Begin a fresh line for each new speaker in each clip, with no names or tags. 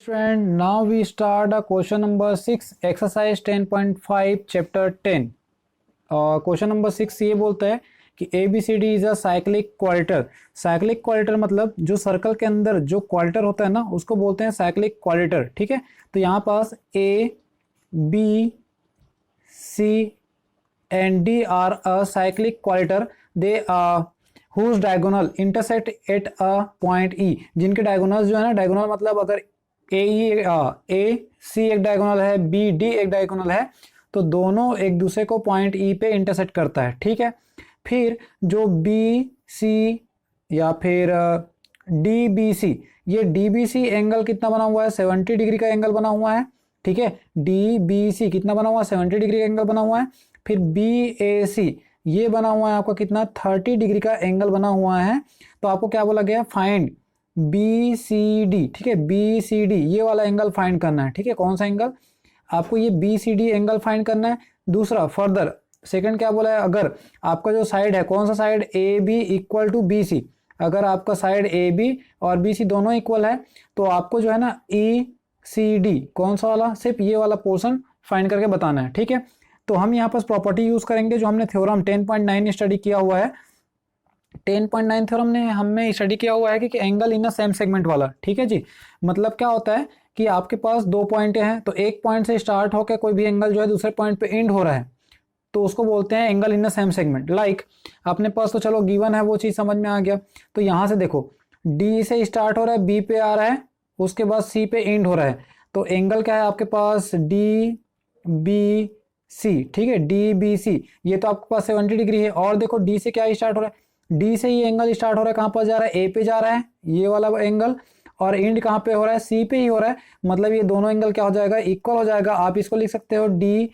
Friend, now we start a question number 6 exercise 10.5 chapter 10. Question number 6 ये बोलता है कि A B C D is a cyclic quadrilateral. Cyclic quadrilateral मतलब जो circle के अंदर जो क्वाड्रेटर होता है ना उसको बोलते हैं साइक्लिक क्वाड्रेटर। ठीक है, तो यहाँ पास A B C and D are a cyclic quadrilateral. They whose diagonal intersect at a point E. जिनके डायगोनल जो है ना, डायगोनल मतलब अगर ए सी एक डायगोनल है, बी डी एक डायगोनल है, तो दोनों एक दूसरे को पॉइंट ई पे इंटरसेक्ट करता है। ठीक है, फिर जो बी सी या फिर डी बी सी, ये डी बी सी एंगल कितना बना हुआ है, 70 डिग्री का एंगल बना हुआ है। ठीक है, डी बी सी कितना बना हुआ है, 70 डिग्री का एंगल बना हुआ है। फिर बी ए सी ये बना हुआ है आपका कितना, 30 डिग्री का एंगल बना हुआ है। तो आपको क्या बोला गया, फाइंड बी सी डी। ठीक है, बी सी डी ये वाला एंगल फाइंड करना है। ठीक है, कौन सा एंगल, आपको ये B C D angle find करना है। दूसरा फर्दर सेकंड क्या बोला है, अगर आपका जो साइड है, कौन सा side, A B equal to B C, अगर आपका साइड ए बी और बी सी दोनों इक्वल है तो आपको जो है ना ई सी डी कौन सा वाला, सिर्फ ये वाला पोर्शन फाइंड करके बताना है। ठीक है, तो हम यहाँ पर प्रॉपर्टी यूज करेंगे जो हमने थ्योरम 10.9 स्टडी किया हुआ है। 10.9 थ्योरम ने हमने स्टडी किया हुआ है कि angle in a same segment वाला। ठीक है जी, मतलब क्या होता है कि आपके पास दो पॉइंट हैं, तो एक पॉइंट से स्टार्ट होकर कोई भी एंगल जो है दूसरे पॉइंट पे एंड हो रहा है तो उसको बोलते हैं angle in a same segment. Like अपने पास तो चलो गिवन है, वो चीज समझ में आ गया। तो यहां से देखो, डी से स्टार्ट हो रहा है, बी पे आ रहा है, उसके बाद सी पे एंड हो रहा है, तो एंगल क्या है आपके पास, डी बी सी। ठीक है, डी बी सी ये तो आपके पास 70 डिग्री है। और देखो डी से क्या स्टार्ट हो रहा है, डी से ये एंगल स्टार्ट हो रहा है, कहां पर जा रहा है, ए पे जा रहा है ये वाला एंगल, और एंड कहां पे हो रहा है, सी पे ही हो रहा है। मतलब ये दोनों एंगल क्या हो जाएगा, इक्वल हो जाएगा। आप इसको लिख सकते हो D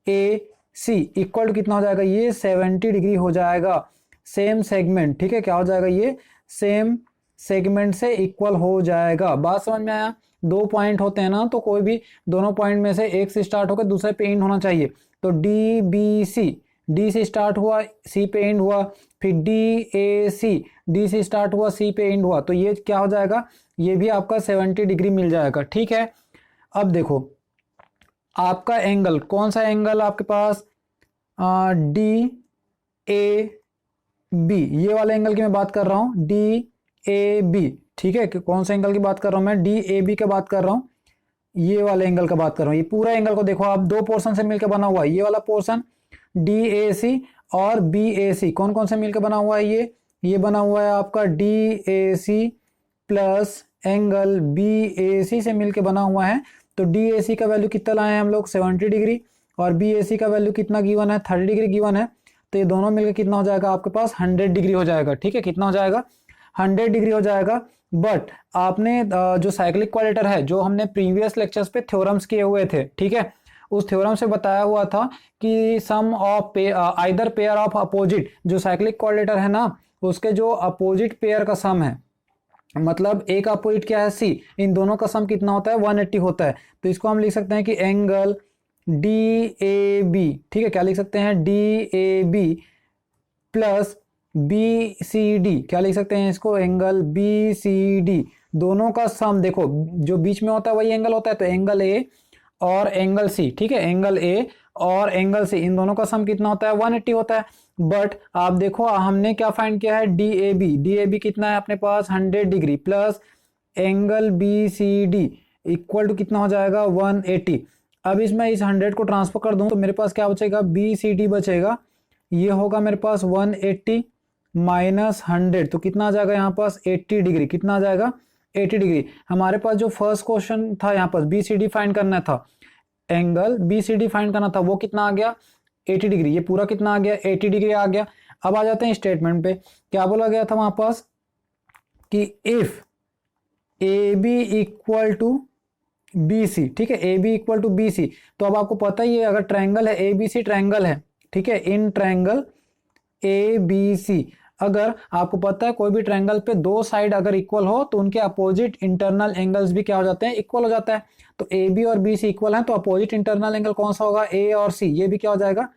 A C equal to कितना हो जाएगा, ये 70 डिग्री हो जाएगा, सेम सेगमेंट। ठीक है, क्या हो जाएगा, ये सेम सेगमेंट से इक्वल हो जाएगा। बात समझ में आया, दो पॉइंट होते हैं ना, तो कोई भी दोनों पॉइंट में से एक से स्टार्ट होकर दूसरे पे एंड होना चाहिए। तो डी बी सी, डी से स्टार्ट हुआ, सी पे एंड हुआ, फिर डी ए सी, डी से स्टार्ट हुआ, सी पे एंड हुआ, तो ये क्या हो जाएगा, ये भी आपका 70 डिग्री मिल जाएगा। ठीक है, अब देखो आपका एंगल कौन सा एंगल आपके पास, डी ए बी, ये वाले एंगल की मैं बात कर रहा हूं, डी ए बी। ठीक है, कौन सा एंगल की बात कर रहा हूं मैं, डी ए बी की बात कर रहा हूं, ये वाले एंगल का बात कर रहा हूं। ये पूरा एंगल को देखो आप, दो पोर्शन से मिलकर बना हुआ है। ये वाला पोर्शन डी ए सी और बी ए सी कौन कौन से मिलकर बना हुआ है, ये बना हुआ है आपका D A C plus angle B A C से मिलकर बना हुआ है। तो डी ए सी का वैल्यू कितना लाए हैं हम लोग, 70 डिग्री, और बी ए सी का वैल्यू कितना गिवन है, 30 डिग्री गिवन है। तो ये दोनों मिलकर कितना हो जाएगा आपके पास, 100 डिग्री हो जाएगा। ठीक है, कितना हो जाएगा, 100 डिग्री हो जाएगा। बट आपने जो साइक्लिक क्वाड्रेटर है, जो हमने प्रीवियस लेक्चर्स पे थ्योरम्स किए हुए थे, ठीक है, उस थ्योरम से बताया हुआ था कि sum of either pair of opposite, जो साइक्लिक क्वाड्रेटर है ना उसके जो अपोजिट पेयर का सम है, मतलब एक अपोजिट क्या है सी, इन दोनों का सम कितना होता है, 180 होता है। तो इसको हम लिख सकते हैं कि एंगल डी ए बी, ठीक है, क्या लिख सकते हैं, D A B plus B C D, क्या लिख सकते हैं इसको, एंगल बी सी डी, दोनों का सम देखो जो बीच में होता है वही एंगल होता है, तो एंगल ए और एंगल सी। ठीक है, एंगल ए और एंगल सी इन दोनों का सम कितना होता है, 180 होता है। बट आप देखो हमने क्या फाइंड किया है, D A B, D A B कितना है अपने पास, 100 degree plus angle B C D equal to कितना हो जाएगा, 180। अब इसमें इस 100 को ट्रांसफर कर दूं तो मेरे पास क्या बचेगा, बी सी डी बचेगा, ये होगा मेरे पास 180 माइनस 100, तो कितना आ जाएगा यहाँ पास 80 डिग्री, कितना आ जाएगा 80 डिग्री। हमारे पास जो फर्स्ट क्वेश्चन था यहाँ पास बी सी डी फाइंड करना था, angle B C D find करना था, वो कितना आ गया 80 डिग्री, ये पूरा कितना आ गया 80 डिग्री आ गया। अब आ जाते हैं स्टेटमेंट पे, क्या बोला गया था वहां पास कि if A B equal to B C, ठीक है, A B equal to B C, तो अब आपको पता ही है अगर ट्रायंगल है, ए बी सी ट्रायंगल है, ठीक है, in triangle A B C, अगर आपको पता है कोई भी ट्रायंगल पे दो साइड अगर इक्वल हो तो उनके अपोजिट इंटरनल एंगल्स भी क्या हो जाते हैं, इक्वल हो जाता है। तो ए बी और बी सी इक्वल हैं, तो अपोजिट इंटरनल एंगल कौन सा होगा, ए और सी, ये भी क्या हो जाएगा,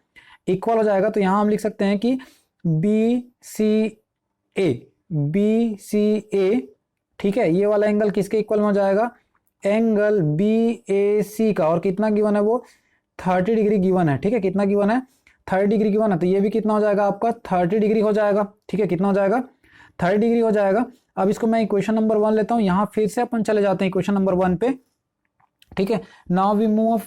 इक्वल हो जाएगा। तो यहां हम लिख सकते हैं कि बी सी ए, बी सी ए, ठीक है, ये वाला एंगल किसके इक्वल में हो जाएगा, एंगल BAC का, और कितना गिवन है वो 30 डिग्री गिवन है, ठीक है, कितना गिवन है 30 डिग्री गिवन है, तो ये भी कितना हो जाएगा आपका 30 डिग्री हो जाएगा, ठीक है, कितना हो जाएगा 30 डिग्री हो जाएगा। अब इसको मैं इक्वेशन नंबर 1 लेता हूँ, यहाँ फिर से अपन चले जाते हैं इक्वेशन नंबर 1 पे, ठीक है। Now we move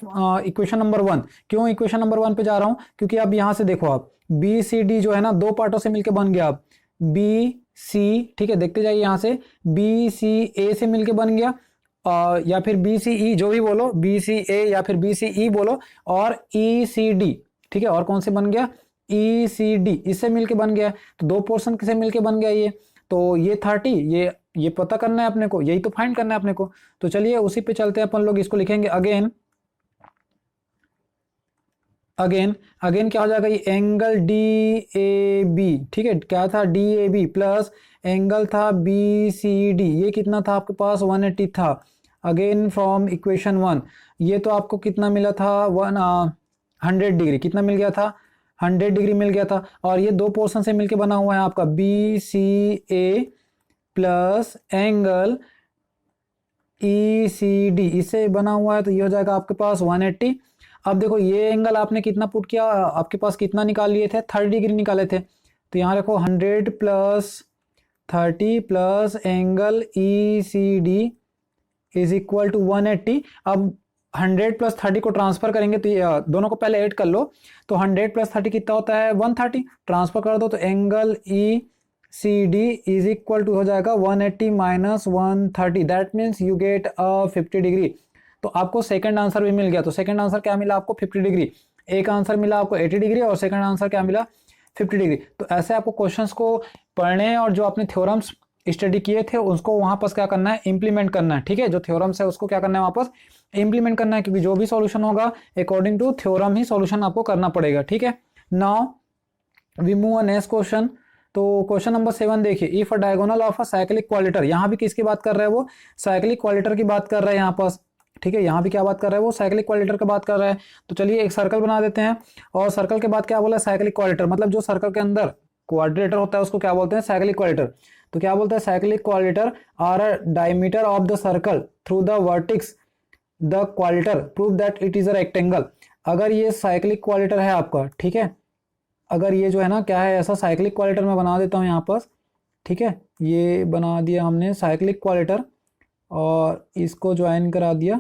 equation number 1। क्यों इक्वेशन नंबर 1 पे जा रहा हूँ, क्योंकि अब यहाँ से देखो आप BCD जो है ना 2 पार्टों से मिलके बन गया, अब BC, ठीक है, देखते जाइए यहाँ से BCA से मिलके बन गया, या फिर BCE जो भी बोलो, BCA या फिर BCE बोलो, और ECD, ठीक है, और कौन से बन गया ECD, इससे मिलके बन गया। तो 2 पोर्शन किसे मिलके बन गया ये, तो ये 30, ये पता करना है अपने को, यही तो फाइंड करना है अपने को। तो चलिए उसी पे चलते हैं अपन लोग, इसको लिखेंगे अगेन क्या हो जाएगा, ये एंगल DAB, ठीक है, क्या था DAB प्लस एंगल था BCD, ये कितना था आपके पास 180 था। अगेन फ्रॉम इक्वेशन 1 ये तो आपको कितना मिला था 100 डिग्री, कितना मिल गया था 100 डिग्री मिल गया था। और ये 2 पोर्शन से मिलके बना हुआ है आपका BCA प्लस एंगल ECD, इससे बना हुआ है, तो ये हो जाएगा आपके पास 180। अब देखो ये एंगल आपने कितना पुट किया, आपके पास कितना निकाल लिए थे 30 डिग्री निकाले थे, तो यहाँ रखो 100 plus 30 plus angle ECD is equal to 180। अब 100 प्लस 30 को ट्रांसफर करेंगे तो ये दोनों को पहले ऐड कर लो, तो 100 प्लस 30 कितना होता है 130, ट्रांसफर कर दो तो angle ECD is equal to हो जाएगा 180 minus 130, that means you get 50 degree. तो आपको सेकंड आंसर भी मिल गया। तो सेकंड आंसर क्या मिला आपको 50 डिग्री, एक आंसर मिला आपको 80 डिग्री और सेकंड आंसर क्या मिला 50 डिग्री। तो ऐसे आपको क्वेश्चंस को पढ़ने और जो आपने थ्योरम्स स्टडी किए थे उसको वहां पर क्या करना है इंप्लीमेंट करना है, ठीक है, जो थ्योरम्स है उसको क्या करना है वापस इंप्लीमेंट करना है, क्योंकि जो भी सॉल्यूशन होगा अकॉर्डिंग टू थ्योरम ही सॉल्यूशन आपको करना पड़ेगा, ठीक है। Now we move on next question. तो क्वेश्चन नंबर 7 देखिए, if a diagonal of a cyclic quadrilateral, यहाँ भी किसकी बात कर रहा है वो साइक्लिक क्वालिटर की बात कर रहा है यहाँ पर, ठीक है, यहाँ भी क्या बात कर रहा है वो साइक्लिक क्वालिटर की बात कर रहा है। तो चलिए एक सर्कल बना देते हैं, और सर्कल के बाद क्या बोला साइक्लिक क्वालिटर, मतलब जो सर्कल के अंदर क्वाड्रेटर होता है उसको क्या बोलते हैं साइक्लिक क्वालिटर। तो क्या बोलते हैं cyclic quadrilateral are a diameter of the circle through the vertices the quadrilateral prove that it is a rectangle. अगर ये साइक्लिक क्वालिटर है आपका, ठीक है, अगर ये जो है ना क्या है ऐसा साइक्लिक क्वालिटर मैं बना देता हूँ यहाँ पर, ठीक है, ये बना दिया हमने साइक्लिक क्वालिटर और इसको ज्वाइन करा दिया,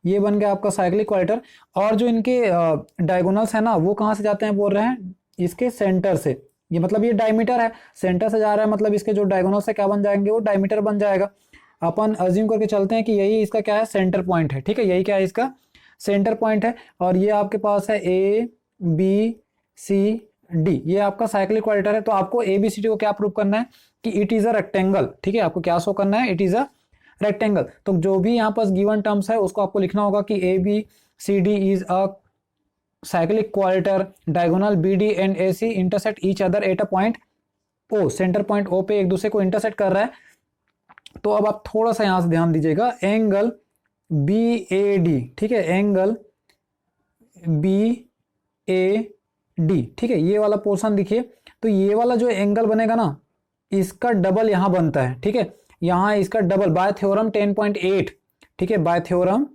ये बन गया आपका साइक्लिक क्वालिटर। और जो इनके डायगोनल्स है ना वो कहाँ से जाते हैं बोल रहे हैं इसके सेंटर से, ये मतलब ये डायमीटर है सेंटर से जा रहा है, मतलब इसके जो डायगोनल्स है क्या बन जाएंगे वो डायमीटर बन जाएगा। अपन अज्यूम करके चलते हैं कि यही इसका क्या है सेंटर पॉइंट है, ठीक है, यही क्या है इसका सेंटर पॉइंट है। और ये आपके पास है ABCD, ये आपका साइक्लिक क्वालिटर है। तो आपको ABCD को क्या प्रूव करना है कि इट इज अ रेक्टेंगल, ठीक है, आपको क्या शो करना है इट इज अ रेक्टेंगल। तो जो भी यहाँ पर गिवन टर्म्स है उसको आपको लिखना होगा कि ABCD is a cyclic quadrilateral, diagonal BD and AC intersect each other at a point O, centre point O पे एक दूसरे को इंटरसेक्ट कर रहा है। तो अब आप थोड़ा सा यहाँ से ध्यान दीजिएगा, एंगल BAD, ठीक है, एंगल BAD, ठीक है, ये वाला पोर्शन दिखिए, तो ये वाला जो एंगल बनेगा ना इसका डबल यहाँ बनता है, ठीक है, यहाँ इसका डबल बाय थ्योरम 10.8, ठीक है, बाय थ्योरम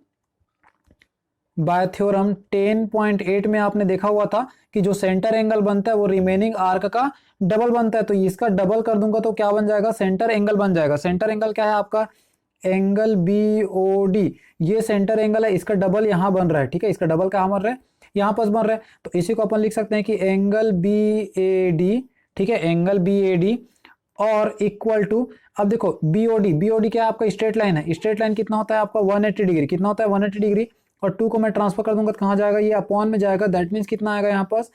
10.8 में आपने देखा हुआ था कि जो सेंटर एंगल बनता है वो रिमेनिंग आर्क का डबल बनता है। तो इसका डबल कर दूंगा तो क्या बन जाएगा सेंटर एंगल बन जाएगा। सेंटर एंगल क्या है आपका एंगल BOD, ये सेंटर एंगल है, इसका डबल यहाँ बन रहा है, ठीक है, इसका डबल कहाँ बन रहा है यहाँ पर बन रहा है। तो इसी को अपन लिख सकते हैं कि एंगल BAD, ठीक है, एंगल BAD और इक्वल टू, अब देखो BOD क्या है आपका स्ट्रेट लाइन है, स्ट्रेट लाइन कितना होता है आपका 180 डिग्री, कितना होता है 180 डिग्री, और 2 को मैं ट्रांसफर कर दूंगा तो कहाँ जाएगा ये अपॉन में जाएगा, दैट मीन्स कितना आएगा यहाँ पास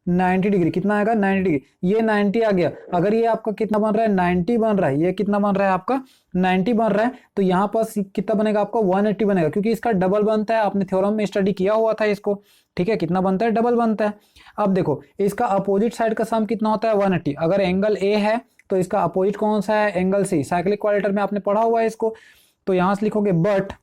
90 डिग्री, कितना आएगा 90 डिग्री, ये 90 आ गया। अगर ये आपका कितना बन रहा है 90 बन रहा है, ये कितना बन रहा है आपका 90 बन रहा है, तो यहाँ पास कितना बनेगा आपका 180 बनेगा, क्योंकि इसका डबल बनता है, आपने थ्योरम में स्टडी किया हुआ था इसको, ठीक है, कितना बनता है डबल बनता है। अब देखो इसका अपोजिट साइड का सम कितना होता है 180, अगर एंगल A है तो इसका अपोजिट कौन सा है एंगल C, साइक्लिक क्वालिटर में आपने पढ़ा हुआ है इसको। तो यहां से लिखोगे बट,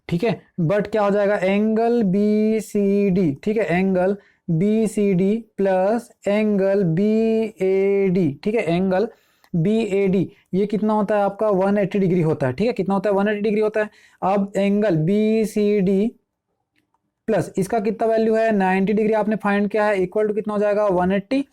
ठीक है, बट क्या हो जाएगा एंगल BCD, ठीक है, angle BCD plus angle BAD, ठीक है, एंगल बी ए डी ये कितना होता है आपका 180 डिग्री होता है, ठीक है, कितना होता है 180 डिग्री होता है। अब angle B C D plus इसका कितना वैल्यू है 90 डिग्री आपने फाइंड किया है, इक्वल टू कितना हो जाएगा 180।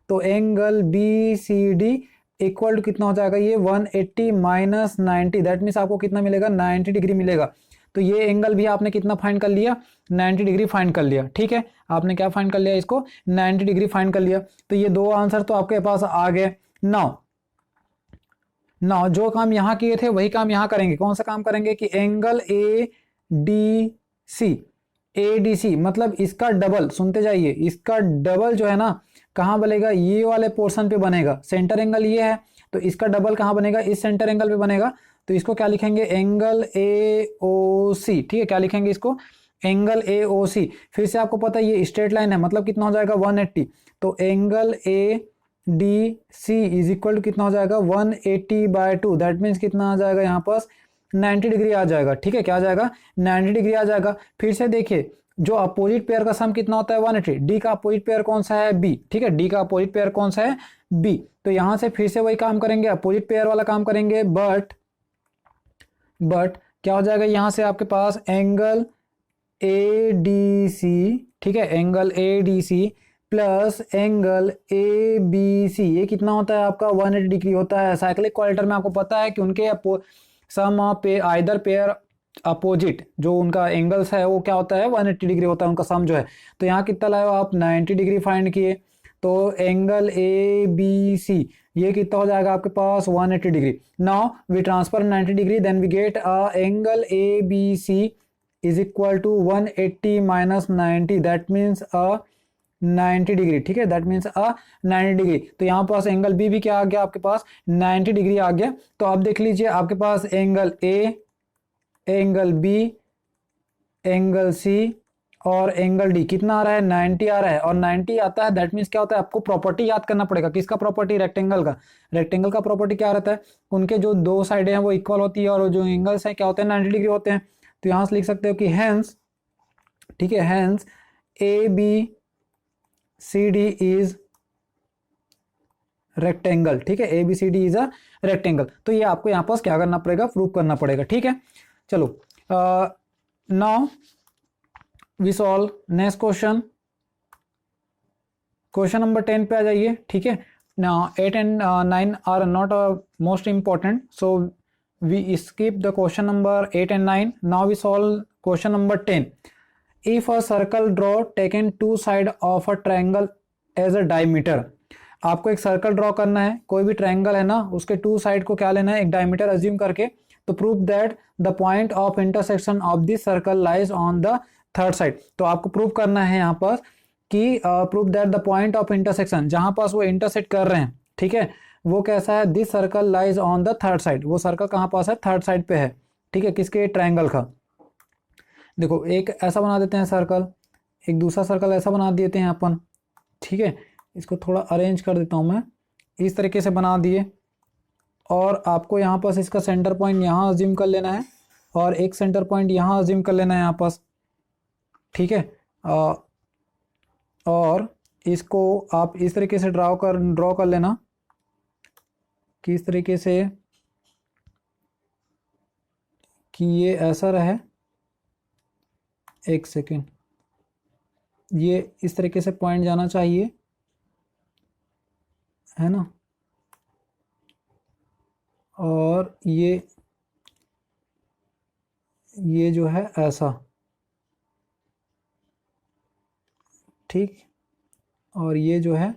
तो angle B C D equal to कितना हो जाएगा ये 180 माइनस 90, दैट मीन्स आपको कितना मिलेगा 90 डिग्री मिलेगा। तो ये एंगल भी आपने कितना फाइंड कर लिया 90 डिग्री फाइंड कर लिया, ठीक है, आपने क्या फाइंड कर लिया इसको 90 डिग्री फाइंड कर लिया। तो ये दो आंसर तो आपके पास आ गए। नाउ जो काम यहाँ किए थे वही काम यहाँ करेंगे। कौन सा काम करेंगे कि एंगल ए डी सी मतलब इसका डबल, सुनते जाइए, इसका डबल जो है ना कहाँ बनेगा ये वाले पोर्शन पे बनेगा। सेंटर एंगल ये है तो इसका डबल कहाँ बनेगा इस सेंटर एंगल पे बनेगा। तो इसको क्या लिखेंगे एंगल ए ओ सी, ठीक है, क्या लिखेंगे इसको एंगल ए ओ सी। फिर से आपको पता है ये स्ट्रेट लाइन है मतलब कितना हो जाएगा 180। तो angle A D C is equal to कितना हो जाएगा 180/2, दैट मीन्स कितना आ जाएगा यहाँ पास 90 डिग्री आ जाएगा, ठीक है, क्या आ जाएगा 90 डिग्री आ जाएगा। फिर से देखिए जो अपोजिट पेयर का सम कितना होता है 180, डी का अपोजिट पेयर कौन सा है बी, ठीक है, डी का अपोजिट पेयर कौन सा है बी। तो यहां से फिर से वही काम करेंगे अपोजिट पेयर वाला काम करेंगे, बट क्या हो जाएगा यहां से आपके पास एंगल ए डी सी, ठीक है, angle A D C plus angle A B C ये कितना होता है आपका 180 डिग्री होता है। साइक्लिक क्वाड्रेटर में आपको पता है कि उनके सम ऑफ आइदर पेयर अपोजिट जो उनका एंगल्स है वो क्या होता है 180 डिग्री होता है उनका सम जो है। तो यहाँ कितना लाए आप 90 डिग्री फाइंड किए। तो एंगल ए बी सी ये कितना हो जाएगा आपके पास 180 degree. Now we transfer 90 degree then we get a angle A B C is equal to 180 minus 90, that means a 90 degree, ठीक है, दैट मीन्स अ 90 डिग्री। तो यहाँ पास एंगल बी भी क्या आ गया आपके पास 90 डिग्री आ गया। तो आप देख लीजिए आपके पास angle A, angle B, angle C और एंगल डी कितना आ रहा है 90 आ रहा है। और 90 आता है दैट मीन्स क्या होता है आपको प्रॉपर्टी याद करना पड़ेगा। किसका प्रॉपर्टी रेक्टेंगल का। रेक्टेंगल का प्रॉपर्टी क्या रहता है उनके जो दो साइडें हैं वो इक्वल होती है और जो एंगल्स हैं क्या होते हैं 90 डिग्री होते हैं। तो यहाँ से लिख सकते हो कि हैंस, ठीक है, hence A B C D is rectangle, ठीक है, A B C D is a rectangle. तो ये आपको यहाँ पास क्या करना पड़ेगा प्रूव करना पड़ेगा, ठीक है। चलो now we solve next question, question number 10 पे आ जाइए, ठीक है। Now 8 and 9 are not most important so we skip the question number 8 and 9। Now we solve question number 10। If a circle draw taken to side of a triangle as a diameter. आपको एक circle draw करना है, कोई भी triangle है ना उसके to side को क्या लेना है एक डायमीटर अज्यूम करके। तो prove that the point of intersection of this circle lies on the third side. तो आपको प्रूव करना है यहाँ पर कि prove that the point of intersection जहां पास वो इंटरसेक्ट कर रहे हैं, ठीक है, वो कैसा है this circle lies on the third side. वो सर्कल कहाँ पास है थर्ड साइड पे है, ठीक है, किसके ट्रायंगल का। देखो एक ऐसा बना देते हैं सर्कल, एक दूसरा सर्कल ऐसा बना देते हैं अपन, ठीक है, इसको थोड़ा अरेंज कर देता हूं मैं, इस तरीके से बना दिए। और आपको यहाँ पास इसका सेंटर पॉइंट यहाँ अज्यूम कर लेना है और एक सेंटर पॉइंट यहाँ अज्यूम कर लेना है यहाँ पास, ठीक है। और इसको आप इस तरीके से ड्रॉ कर लेना, किस तरीके से कि ये ऐसा रहे, एक सेकेंड, ये इस तरीके से पॉइंट जाना चाहिए, है ना, और ये जो है ऐसा, ठीक, और ये जो है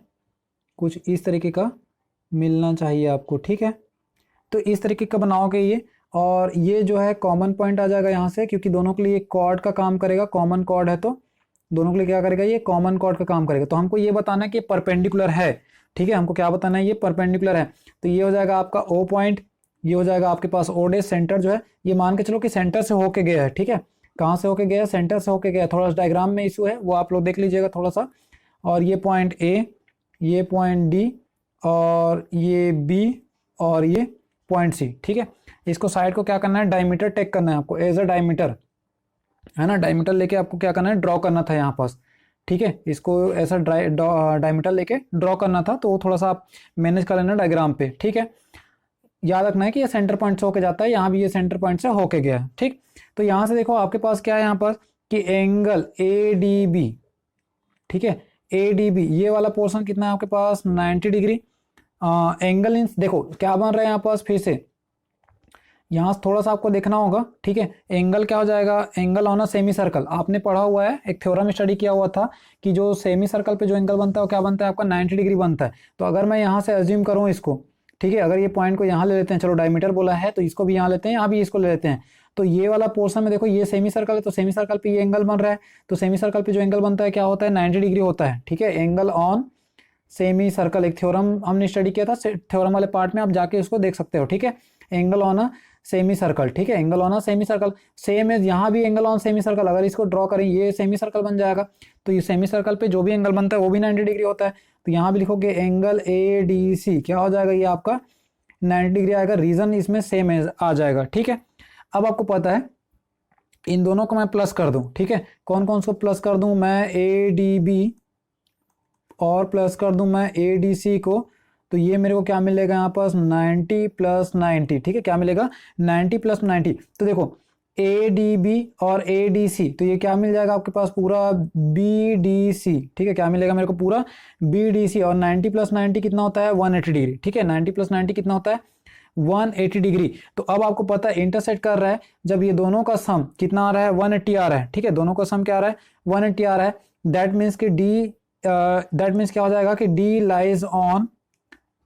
कुछ इस तरीके का मिलना चाहिए आपको, ठीक है। तो इस तरीके का बनाओगे ये, और ये जो है कॉमन पॉइंट आ जाएगा यहाँ से, क्योंकि दोनों के लिए कॉर्ड का काम करेगा, कॉमन कॉर्ड है तो दोनों के लिए क्या करेगा ये कॉमन कॉर्ड का काम करेगा। तो हमको ये बताना है कि परपेंडिकुलर है, ठीक है, हमको क्या बताना है ये परपेंडिकुलर है। तो ये हो जाएगा आपका ओ पॉइंट, ये हो जाएगा आपके पास ओ डे, सेंटर जो है ये मान के चलो कि सेंटर से होके गया है, ठीक है, कहाँ से होके गया सेंटर से होके गया। थोड़ा सा डायग्राम में इशू है वो आप लोग देख लीजिएगा थोड़ा सा। और ये पॉइंट ए, ये पॉइंट डी, और ये बी, और ये पॉइंट सी, ठीक है। इसको साइड को क्या करना है डायमीटर टेक करना है आपको एज अ डायमीटर, है ना, डायमीटर लेके आपको क्या करना है ड्रॉ करना था यहाँ पास, ठीक है, इसको ऐसा डायमीटर लेके ड्रॉ करना था, तो थोड़ा सा आप मैनेज कर लेना डायग्राम पे। ठीक है, याद रखना है कि ये सेंटर पॉइंट से होके जाता है, यहाँ भी ये सेंटर पॉइंट से होके गया है। ठीक, तो यहाँ से देखो आपके पास क्या है यहाँ पर कि एंगल ए डी बी, ठीक है, ए डी बी ये वाला पोर्शन कितना है आपके पास 90 डिग्री। एंगल इन देखो क्या बन रहा है यहाँ पास, फिर से यहाँ से थोड़ा सा आपको देखना होगा। ठीक है, एंगल क्या हो जाएगा, angle on a semi circle, आपने पढ़ा हुआ है, एक थ्योरम स्टडी किया हुआ था कि जो सेमी सर्कल पे जो एंगल बनता है वो क्या बनता है आपका 90 डिग्री बनता है। तो अगर मैं यहाँ से अज्यूम करूँ इसको, ठीक है, अगर ये पॉइंट को यहाँ ले लेते हैं, चलो डायमीटर बोला है तो इसको भी यहाँ लेते हैं, यहाँ भी इसको ले लेते हैं, तो ये वाला पोर्शन में देखो ये सेमी सर्कल है, तो सेमी सर्कल पे ये एंगल बन रहा है, तो सेमी सर्कल पे जो एंगल बनता है क्या होता है 90 डिग्री होता है। ठीक है, एंगल ऑन सेमी सर्कल, एक थ्योरम हमने स्टडी किया था, थ्योरम वाले पार्ट में आप जाके उसको देख सकते हो। ठीक है, angle on a semi circle, ठीक है, angle on a semi circle, same है यहाँ भी एंगल ऑन सेमी सर्कल, अगर इसको ड्रॉ करें ये सेमी सर्कल बन जाएगा, तो ये सेमी सर्कल पे जो भी एंगल बनता है वो भी 90 डिग्री होता है, तो यहाँ भी लिखोगे एंगल ए डी सी क्या हो जाएगा, ये आपका 90 डिग्री आएगा, रीजन इसमें सेम आ जाएगा। ठीक है, अब आपको पता है इन दोनों को मैं प्लस कर दूं, ठीक है, कौन कौन से प्लस कर दूं मैं, ए डी बी और प्लस कर दूं मैं ए डी सी को, तो ये मेरे को क्या मिलेगा यहाँ पास 90 प्लस 90, ठीक है, क्या मिलेगा 90 प्लस 90, तो देखो ए डी बी और ए डी सी, तो ये क्या मिल जाएगा आपके पास पूरा बी डी सी, ठीक है, क्या मिलेगा मेरे को पूरा बी डी सी, और 90 प्लस 90 कितना होता है 180 डिग्री, ठीक है, 90 प्लस 90 कितना होता है 180 डिग्री। तो अब आपको पता है इंटरसेक्ट कर रहा है, जब ये दोनों का सम कितना आ रहा है 180 आ रहा है, ठीक है, दोनों का सम क्या आ रहा है 180 आ रहा है, दैट मीन्स कि दैट मीन्स क्या हो जाएगा कि डी लाइज ऑन,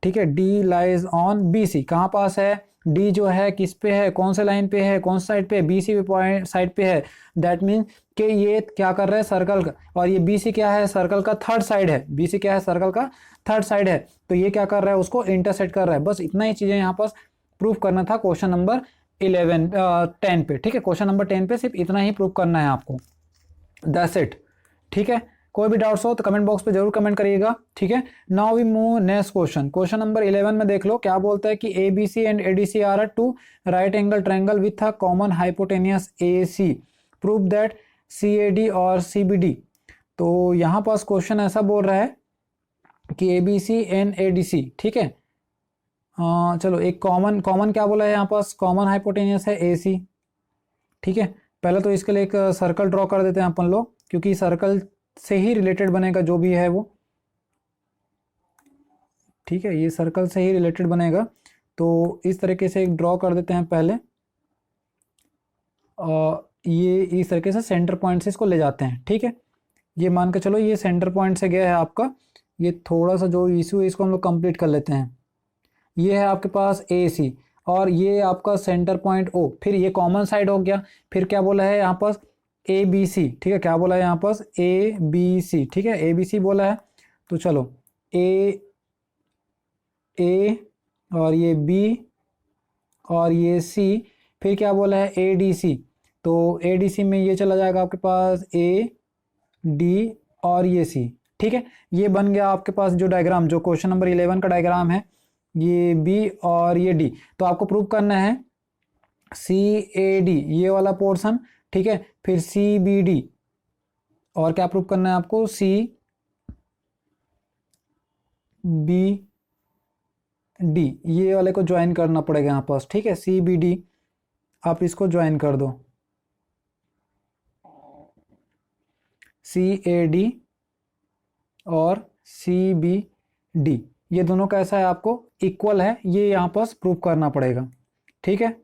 ठीक है, D lies on B C, कहाँ पास है डी जो है किस पे है, कौन से लाइन पे है, कौन सा साइड पे है, बी सी पॉइंट साइड पे है, दैट मीन्स कि ये क्या कर रहा है सर्कल का, और ये बी सी क्या है सर्कल का थर्ड साइड है, बी सी क्या है सर्कल का थर्ड साइड है, तो ये क्या कर रहा है उसको इंटरसेक्ट कर रहा है। बस इतना ही चीजें यहाँ पर प्रूफ करना था क्वेश्चन नंबर 10 पे, ठीक है, क्वेश्चन नंबर 10 पे सिर्फ इतना ही प्रूफ करना है आपको, दैट्स इट। ठीक है, कोई भी डाउट्स हो तो कमेंट बॉक्स पे जरूर कमेंट करिएगा। ठीक है, now we move next question, question number 11 में देख लो क्या बोलता है कि A B C and A D C are two right angle triangle with a common hypotenuse A C, prove that C A D और सी बी डी। तो यहाँ पास क्वेश्चन ऐसा बोल रहा है कि A B C and A D C, ठीक है, चलो एक कॉमन क्या बोला है यहाँ पास, कॉमन हाइपोटेनियस है ए सी। ठीक है, पहले तो इसके लिए एक सर्कल ड्रॉ कर देते हैं अपन लोग, क्योंकि सर्कल से ही रिलेटेड बनेगा जो भी है वो, ठीक है, ये सर्कल से ही रिलेटेड बनेगा, तो इस तरीके से एक ड्रॉ कर देते हैं पहले, और ये इस तरीके से सेंटर पॉइंट से इसको ले जाते हैं। ठीक है, ये मान के चलो ये सेंटर पॉइंट से गया है आपका, ये थोड़ा सा जो इशू है इसको हम लोग कंप्लीट कर लेते हैं, ये है आपके पास ए सी और ये आपका सेंटर पॉइंट ओ, फिर ये कॉमन साइड हो गया, फिर क्या बोला है यहाँ पास ए बी सी, ठीक है, क्या बोला है यहाँ पास ए बी सी, ठीक है, ए बी सी बोला है, तो चलो ए और ये बी और ये सी, फिर क्या बोला है ए डी सी, तो ए डी सी में ये चला जाएगा आपके पास ए डी और ये सी। ठीक है, ये बन गया आपके पास जो डायग्राम, जो क्वेश्चन नंबर 11 का डायग्राम है, ये बी और ये डी, तो आपको प्रूव करना है सी ए डी ये वाला पोर्शन, ठीक है, फिर सी बी डी, और क्या प्रूव करना है आपको सी बी डी, ये वाले को ज्वाइन करना पड़ेगा यहाँ पास। ठीक है, सी बी डी आप इसको ज्वाइन कर दो, सी ए डी और सी बी डी, ये दोनों कैसा है आपको इक्वल है, ये यहाँ पास प्रूव करना पड़ेगा। ठीक है,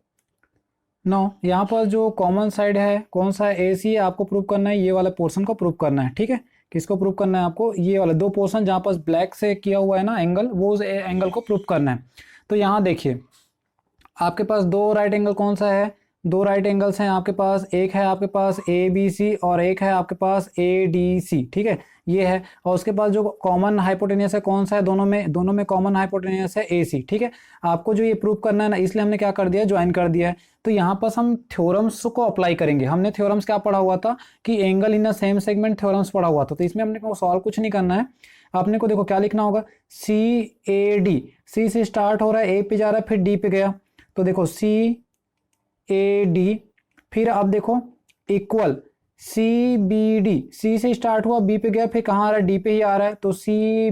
नो यहाँ पर जो कॉमन साइड है कौन सा है ए सी है, आपको प्रूव करना है ये वाला पोर्शन को प्रूव करना है। ठीक है, किसको प्रूव करना है आपको, ये वाला दो पोर्शन जहाँ पर ब्लैक से किया हुआ है ना एंगल, वो उस एंगल को प्रूव करना है। तो यहाँ देखिए आपके पास दो राइट एंगल कौन सा है, दो राइट एंगल्स हैं आपके पास, एक है आपके पास ए बी सी और एक है आपके पास ए डी सी। ठीक है, ये है, और उसके पास जो कॉमन हाइपोटेनियस है कौन सा है, दोनों में कॉमन हाइपोटेनियस है ए सी। ठीक है, आपको जो ये प्रूव करना है ना, इसलिए हमने क्या कर दिया ज्वाइन कर दिया है। तो यहाँ पर हम थ्योरम्स को अप्लाई करेंगे, हमने थ्योरम्स क्या पढ़ा हुआ था कि angle in a same segment theorems पढ़ा हुआ था, तो इसमें हमने को सॉल्व कुछ नहीं करना है, आपने को देखो क्या लिखना होगा सी ए डी, सी से स्टार्ट हो रहा है, ए पे जा रहा है, फिर डी पे गया, तो देखो सी ए डी, फिर आप देखो इक्वल सी बी डी, सी से स्टार्ट हुआ, बी पे गया, फिर कहाँ आ रहा है, डी पे ही आ रहा है, तो सी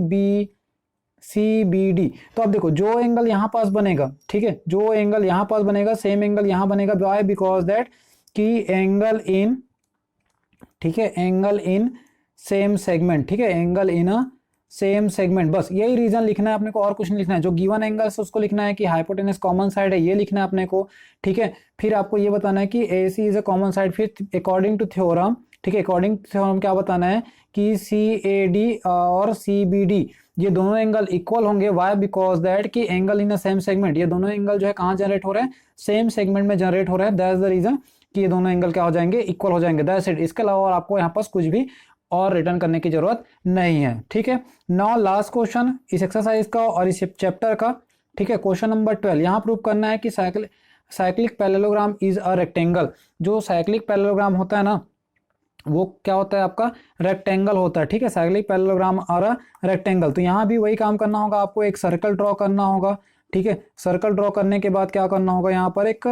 बी डी। तो अब देखो जो एंगल यहाँ पास बनेगा, ठीक है, जो एंगल यहाँ पास बनेगा सेम एंगल यहाँ बनेगा। वाई? बिकॉज दैट कि एंगल इन, ठीक है, एंगल इन सेम सेगमेंट, ठीक है, angle in a same segment. बस यही रीजन लिखना है अपने को, और कुछ नहीं लिखना है। जो गिवन एंगल है उसको लिखना है कि हाइपोटेनस कॉमन साइड है, ये लिखना है अपने को, ठीक है। फिर आपको ये बताना है कि ए सी इज अ कॉमन साइड। फिर अकॉर्डिंग टू थ्योरम, ठीक है, अकॉर्डिंग टू थ्योरम क्या बताना है कि सी ए डी और सी बी डी ये दोनों एंगल इक्वल होंगे। वाई? बिकॉज दैट कि angle in a same segment, ये दोनों एंगल जो है कहाँ जनरेट हो रहे हैं, सेम सेगमेंट में जनरेट हो रहे हैं। दैट इज द रीजन कि ये दोनों एंगल क्या हो जाएंगे, इक्वल हो जाएंगे। That's it. इसके अलावा और आपको यहाँ पास कुछ भी और रिटर्न करने की जरूरत नहीं है, ठीक है। नाउ लास्ट क्वेश्चन इस एक्सरसाइज का और इस चैप्टर का, ठीक है, क्वेश्चन नंबर 12। यहाँ प्रूव करना है कि cyclic parallelogram is a rectangle. जो साइक्लिक पैरेललोग्राम होता है ना, वो क्या होता है आपका, रेक्टेंगल होता है, ठीक है। साइक्लिक पैरेललोग्राम और रेक्टेंगल। तो यहाँ भी वही काम करना होगा आपको, एक सर्कल ड्रॉ करना होगा, ठीक है। सर्कल ड्रॉ करने के बाद क्या करना होगा, यहाँ पर एक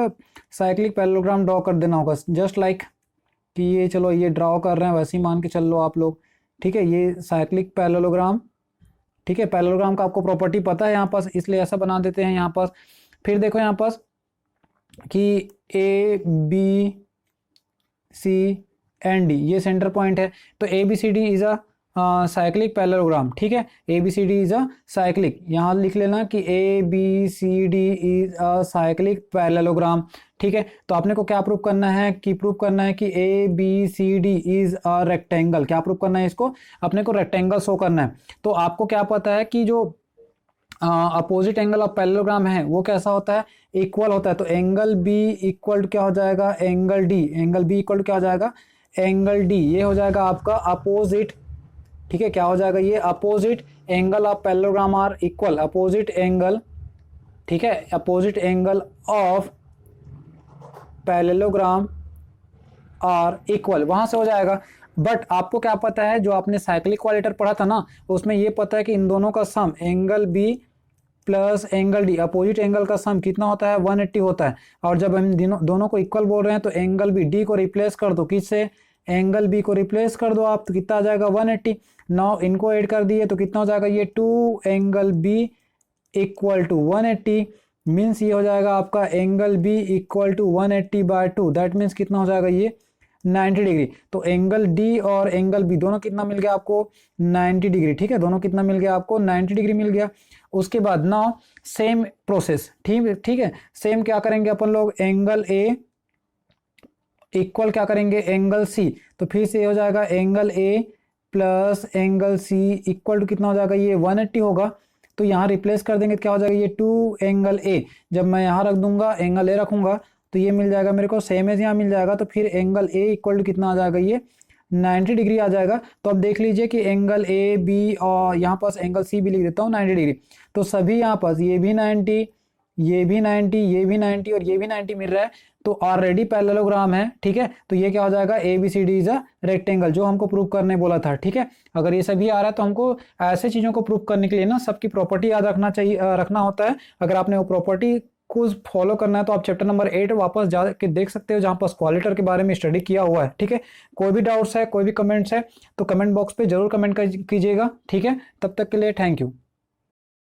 साइक्लिक पैरेललोग्राम ड्रॉ कर देना होगा। जस्ट लाइक कि ये, चलो ये ड्रॉ कर रहे हैं, वैसे ही मान के चल लो आप लोग, ठीक है। ये साइक्लिक पैरेललोग्राम, ठीक है, पैरेललोग्राम का आपको प्रॉपर्टी पता है यहाँ पास, इसलिए ऐसा बना देते हैं यहाँ पास। फिर देखो यहाँ पास कि A B C and D ये सेंटर पॉइंट है, तो A B C D is a cyclic parallelogram, ठीक है। A B C D is a cyclic, यहाँ लिख लेना कि A B C D is a cyclic parallelogram, ठीक है। तो आपने को क्या प्रूव करना है कि प्रूव करना है कि A B C D is a rectangle. क्या प्रूव करना है इसको, अपने को रेक्टेंगल शो करना है। तो आपको क्या पता है कि जो अपोजिट एंगल ऑफ पैरेललोग्राम है वो कैसा होता है, इक्वल होता है। तो एंगल बी इक्वल क्या हो जाएगा, angle D. Angle B equal क्या हो जाएगा, एंगल डी। ये हो जाएगा आपका अपोजिट, ठीक है। क्या हो जाएगा ये, opposite angle of parallelogram are equal. Opposite angle, ठीक है, opposite angle of parallelogram are equal, वहां से हो जाएगा। बट आपको क्या पता है, जो आपने साइक्लिक क्वालिटर पढ़ा था ना, उसमें ये पता है कि इन दोनों का sum angle B plus angle D, opposite angle का सम कितना होता है, 180 होता है। और जब हम दोनों को इक्वल बोल रहे हैं तो एंगल बी, डी को रिप्लेस कर दो, किससे, एंगल बी को रिप्लेस कर दो आप, तो कितना आ जाएगा 180। नाउ इनको ऐड कर दिए तो कितना हो जाएगा ये 2 angle B equal to 180। Means ये हो जाएगा आपका angle B equal to 180/2। That means कितना हो जाएगा ये 90 डिग्री। तो एंगल डी और एंगल बी दोनों कितना मिल गया आपको, 90 डिग्री, ठीक है। दोनों कितना मिल गया आपको, 90 डिग्री मिल गया। उसके बाद नाउ सेम प्रोसेस, ठीक है। सेम क्या करेंगे अपन लोग, एंगल ए इक्वल क्या करेंगे, एंगल सी। तो फिर से हो जाएगा angle A plus angle C equal to कितना हो जाएगा, ये 180 होगा। तो यहाँ रिप्लेस कर देंगे, क्या हो जाएगा ये 2 एंगल ए। जब मैं यहाँ रख दूंगा, एंगल ए रखूंगा, तो ये मिल जाएगा मेरे को, सेम एज यहाँ मिल जाएगा। तो फिर एंगल ए इक्वल टू कितना आ जाएगा, ये 90 डिग्री आ जाएगा। तो अब देख लीजिए कि एंगल ए बी, और यहाँ पास एंगल सी भी लिख देता हूँ 90 डिग्री। तो सभी यहाँ पास ये भी 90, ये भी 90, ये भी 90 और ये भी 90 मिल रहा है। तो ऑलरेडी पैरेललोग्राम है, ठीक है। तो ये क्या हो जाएगा, A B C D is a rectangle, जो हमको प्रूव करने बोला था, ठीक है। अगर ये सभी आ रहा है तो हमको ऐसे चीजों को प्रूव करने के लिए ना सबकी प्रॉपर्टी याद रखना चाहिए, रखना होता है। अगर आपने वो प्रॉपर्टी को फॉलो करना है तो आप चैप्टर नंबर 8 वापस जाके देख सकते हो, जहां पर क्वालिटर के बारे में स्टडी किया हुआ है, ठीक है। कोई भी डाउट्स है, कोई भी कमेंट्स है तो कमेंट बॉक्स पे जरूर कमेंट कीजिएगा, ठीक है। तब तक के लिए थैंक यू।